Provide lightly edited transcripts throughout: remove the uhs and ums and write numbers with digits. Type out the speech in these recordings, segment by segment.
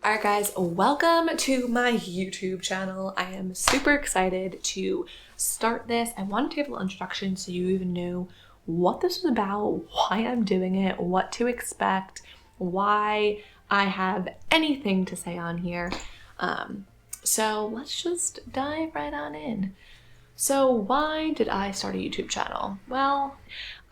Alright guys, welcome to my YouTube channel. I am super excited to start this. I wanted to give a little introduction so you even knew what this was about, why I'm doing it, what to expect, why I have anything to say on here. So let's just dive right on in. So why did I start a YouTube channel? Well,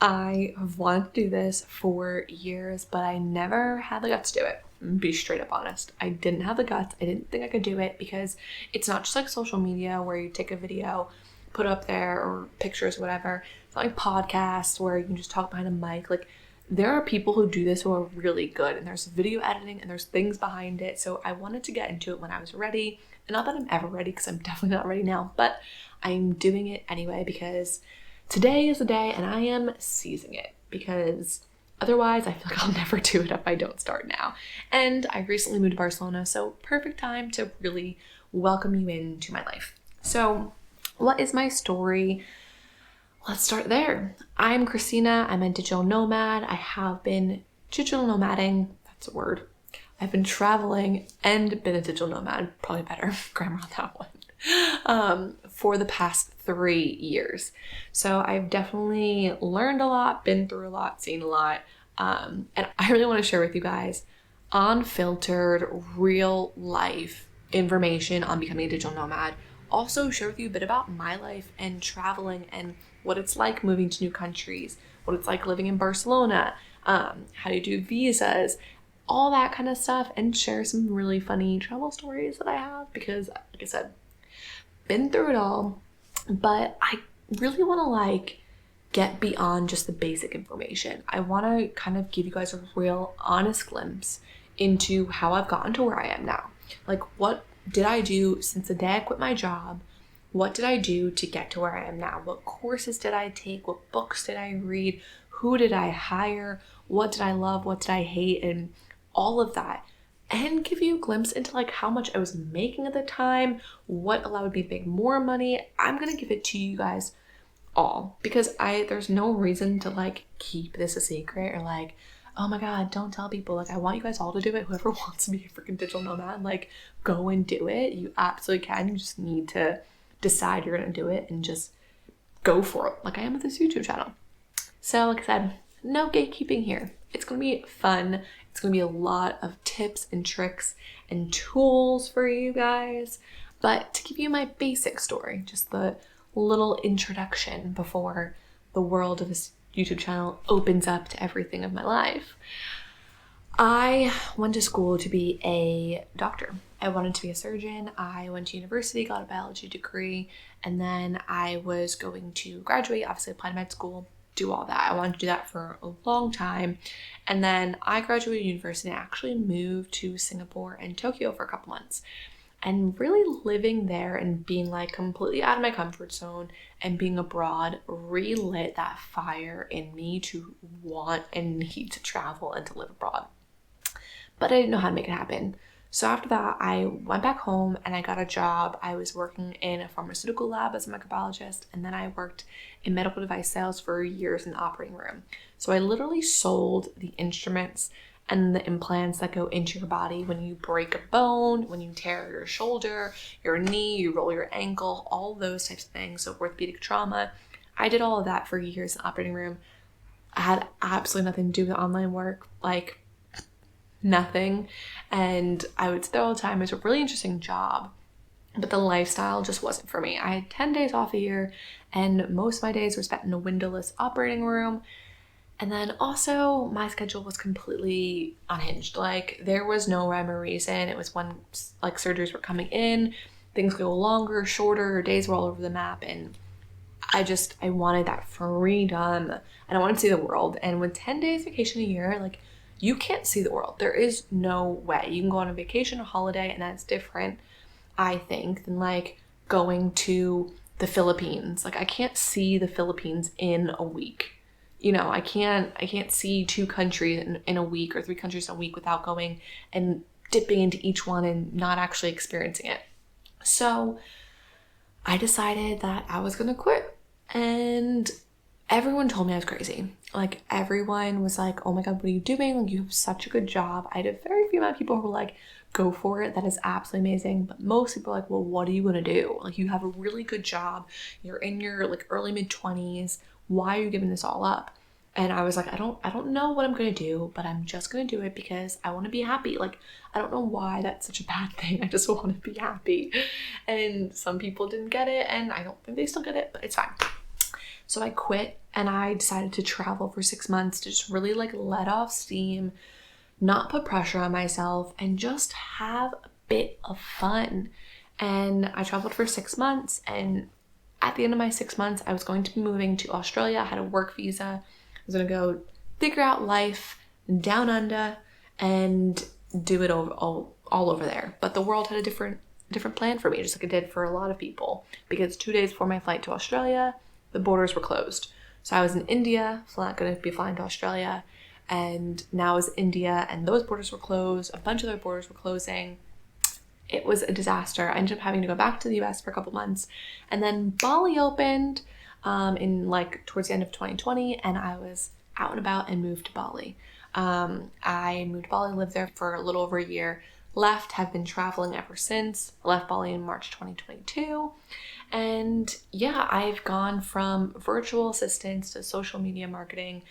I have wanted to do this for years, but I never had the guts to do it. Be straight up honest. I didn't have the guts. I didn't think I could do it because it's not just like social media where you take a video, put it up there, or pictures, whatever. It's not like podcasts where you can just talk behind a mic. Like, there are people who do this who are really good, and there's video editing and there's things behind it. So I wanted to get into it when I was ready. And not that I'm ever ready, because I'm definitely not ready now, but I'm doing it anyway because today is the day and I am seizing it, because otherwise I feel like I'll never do it if I don't start now. And I recently moved to Barcelona, so perfect time to really welcome you into my life. So what is my story? Let's start there. I'm Christina. I'm a digital nomad. I have been digital nomading. That's a word. I've been traveling and been a digital nomad, probably better grammar on that one, for the past 3 years. So I've definitely learned a lot, been through a lot, seen a lot. And I really want to share with you guys unfiltered, real life information on becoming a digital nomad. Also share with you a bit about my life and traveling and what it's like moving to new countries, what it's like living in Barcelona, how to do visas, all that kind of stuff, and share some really funny travel stories that I have because, like I said, been through it all. But I really want to get beyond just the basic information. I want to kind of give you guys a real honest glimpse into how I've gotten to where I am now. Like, what did I do since the day I quit my job? What did I do to get to where I am now? What courses did I take? What books did I read? Who did I hire? What did I love? What did I hate? And all of that. And give you a glimpse into how much I was making at the time, what allowed me to make more money. I'm going to give it to you guys all because there's no reason to keep this a secret or oh my God, don't tell people. I want you guys all to do it. Whoever wants to be a freaking digital nomad, go and do it. You absolutely can. You just need to decide you're going to do it and just go for it, like I am with this YouTube channel. So like I said, no gatekeeping here. It's going to be fun. It's going to be a lot of tips and tricks and tools for you guys. But to give you my basic story, just the little introduction before the world of this YouTube channel opens up to everything of my life. I went to school to be a doctor. I wanted to be a surgeon. I went to university, got a biology degree, and then I was going to graduate, obviously apply to med school, do all that. I wanted to do that for a long time. And then I graduated university and actually moved to Singapore and Tokyo for a couple months. And really living there and being completely out of my comfort zone and being abroad relit that fire in me to want and need to travel and to live abroad. But I didn't know how to make it happen. So after that, I went back home and I got a job. I was working in a pharmaceutical lab as a microbiologist, and then I worked in medical device sales for years in the operating room. So I literally sold the instruments and the implants that go into your body when you break a bone, when you tear your shoulder, your knee, you roll your ankle, all those types of things. So orthopedic trauma. I did all of that for years in the operating room. I had absolutely nothing to do with online work, nothing. And I would sit there all the time. It was a really interesting job, but the lifestyle just wasn't for me. I had 10 days off a year, and most of my days were spent in a windowless operating room. And then also my schedule was completely unhinged. There was no rhyme or reason. It was when surgeries were coming in, things go longer, shorter, days were all over the map. And I wanted that freedom and I wanted to see the world. And with 10 days vacation a year, you can't see the world. There is no way. You can go on a vacation or holiday, and that's different, I think, than going to the Philippines. I can't see the Philippines in a week. I can't see 2 countries in a week or 3 countries in a week without going and dipping into each one and not actually experiencing it. So I decided that I was going to quit. And everyone told me I was crazy. Like, everyone was like, oh my God, what are you doing? Like, you have such a good job. I had a very few amount of people who were like, go for it. That is absolutely amazing. But most people are like, well, what are you going to do? Like, you have a really good job. You're in your like early mid-20s. Why are you giving this all up? And I was like, I don't know what I'm going to do, but I'm just going to do it because I want to be happy. Like, I don't know why that's such a bad thing. I just want to be happy. And some people didn't get it, and I don't think they still get it, but it's fine. So I quit and I decided to travel for 6 months to just really like let off steam, not put pressure on myself, and just have a bit of fun. And I traveled for 6 months, and at the end of my 6 months, I was going to be moving to Australia. I had a work visa. I was gonna go figure out life down under and do it all over there. But the world had a different plan for me, just like it did for a lot of people, because 2 days before my flight to Australia, the borders were closed. So I was in India, going to be flying to Australia, and now I was in India, and those borders were closed. A bunch of other borders were closing. It was a disaster. I ended up having to go back to the US for a couple months, and then Bali opened in like towards the end of 2020, and I was out and about and moved to Bali. I moved to Bali, lived there for a little over a year, left, have been traveling ever since. I left Bali in March 2022. And yeah, I've gone from virtual assistants to social media marketing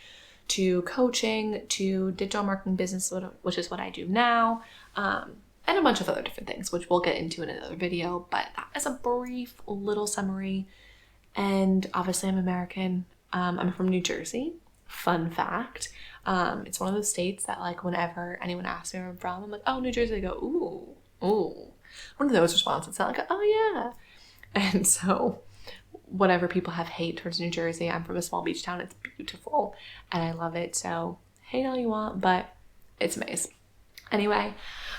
to coaching to digital marketing business, which is what I do now, and a bunch of other different things, which we'll get into in another video. But that is a brief little summary. And obviously I'm American. I'm from New Jersey. Fun fact. It's one of those states that like whenever anyone asks me where I'm from, I'm like, oh, New Jersey. They go, ooh. One of those responses. It's not like, oh yeah. And so whatever people have hate towards New Jersey, I'm from a small beach town. It's beautiful and I love it. So hate all you want, but it's amazing. Anyway,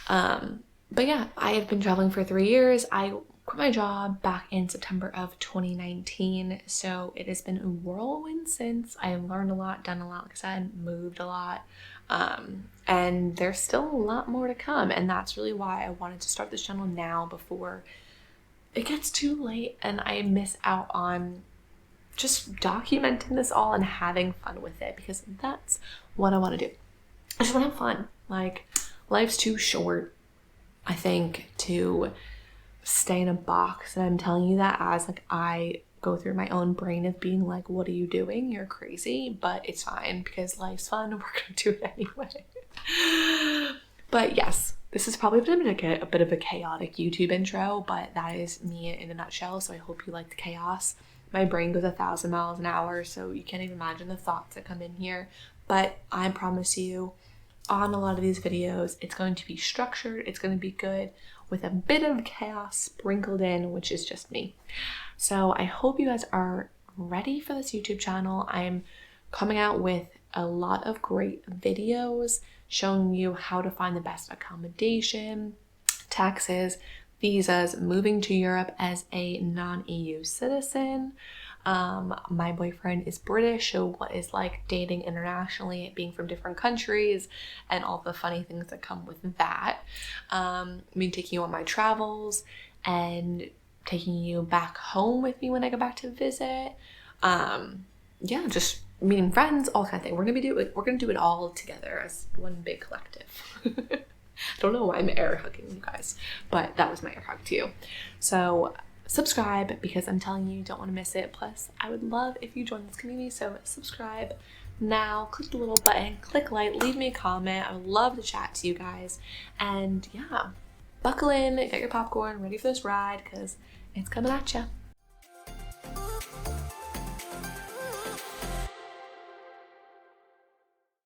but yeah, I have been traveling for 3 years. I quit my job back in September of 2019. So it has been a whirlwind since. I have learned a lot, done a lot, like I said, moved a lot. And there's still a lot more to come. And that's really why I wanted to start this channel now before it gets too late and I miss out on just documenting this all and having fun with it, because that's what I want to do. I just want to have fun. Like, life's too short, I think, to stay in a box. And I'm telling you that as like I go through my own brain of being like, what are you doing? You're crazy. But it's fine because life's fun and we're gonna do it anyway. But yes, this is probably been a bit of a chaotic YouTube intro, but that is me in a nutshell. So I hope you like the chaos. My brain goes 1,000 miles an hour, so you can't even imagine the thoughts that come in here. But I promise you, on a lot of these videos, it's going to be structured, it's going to be good, with a bit of chaos sprinkled in, which is just me. So I hope you guys are ready for this YouTube channel. I'm coming out with a lot of great videos showing you how to find the best accommodation, taxes, visas, moving to Europe as a non-EU citizen. My boyfriend is British, so what is like dating internationally, being from different countries, and all the funny things that come with that. Me taking you on my travels and taking you back home with me when I go back to visit. Yeah, just meeting friends, all kind of thing. We're gonna do it all together as one big collective. I don't know why I'm air hugging you guys, but that was my air hug to you. So subscribe, because I'm telling you don't want to miss it. Plus, I would love if you join this community, so subscribe now, click the little button, click like, leave me a comment. I would love to chat to you guys. And yeah, buckle in, get your popcorn, ready for this ride, because it's coming at ya.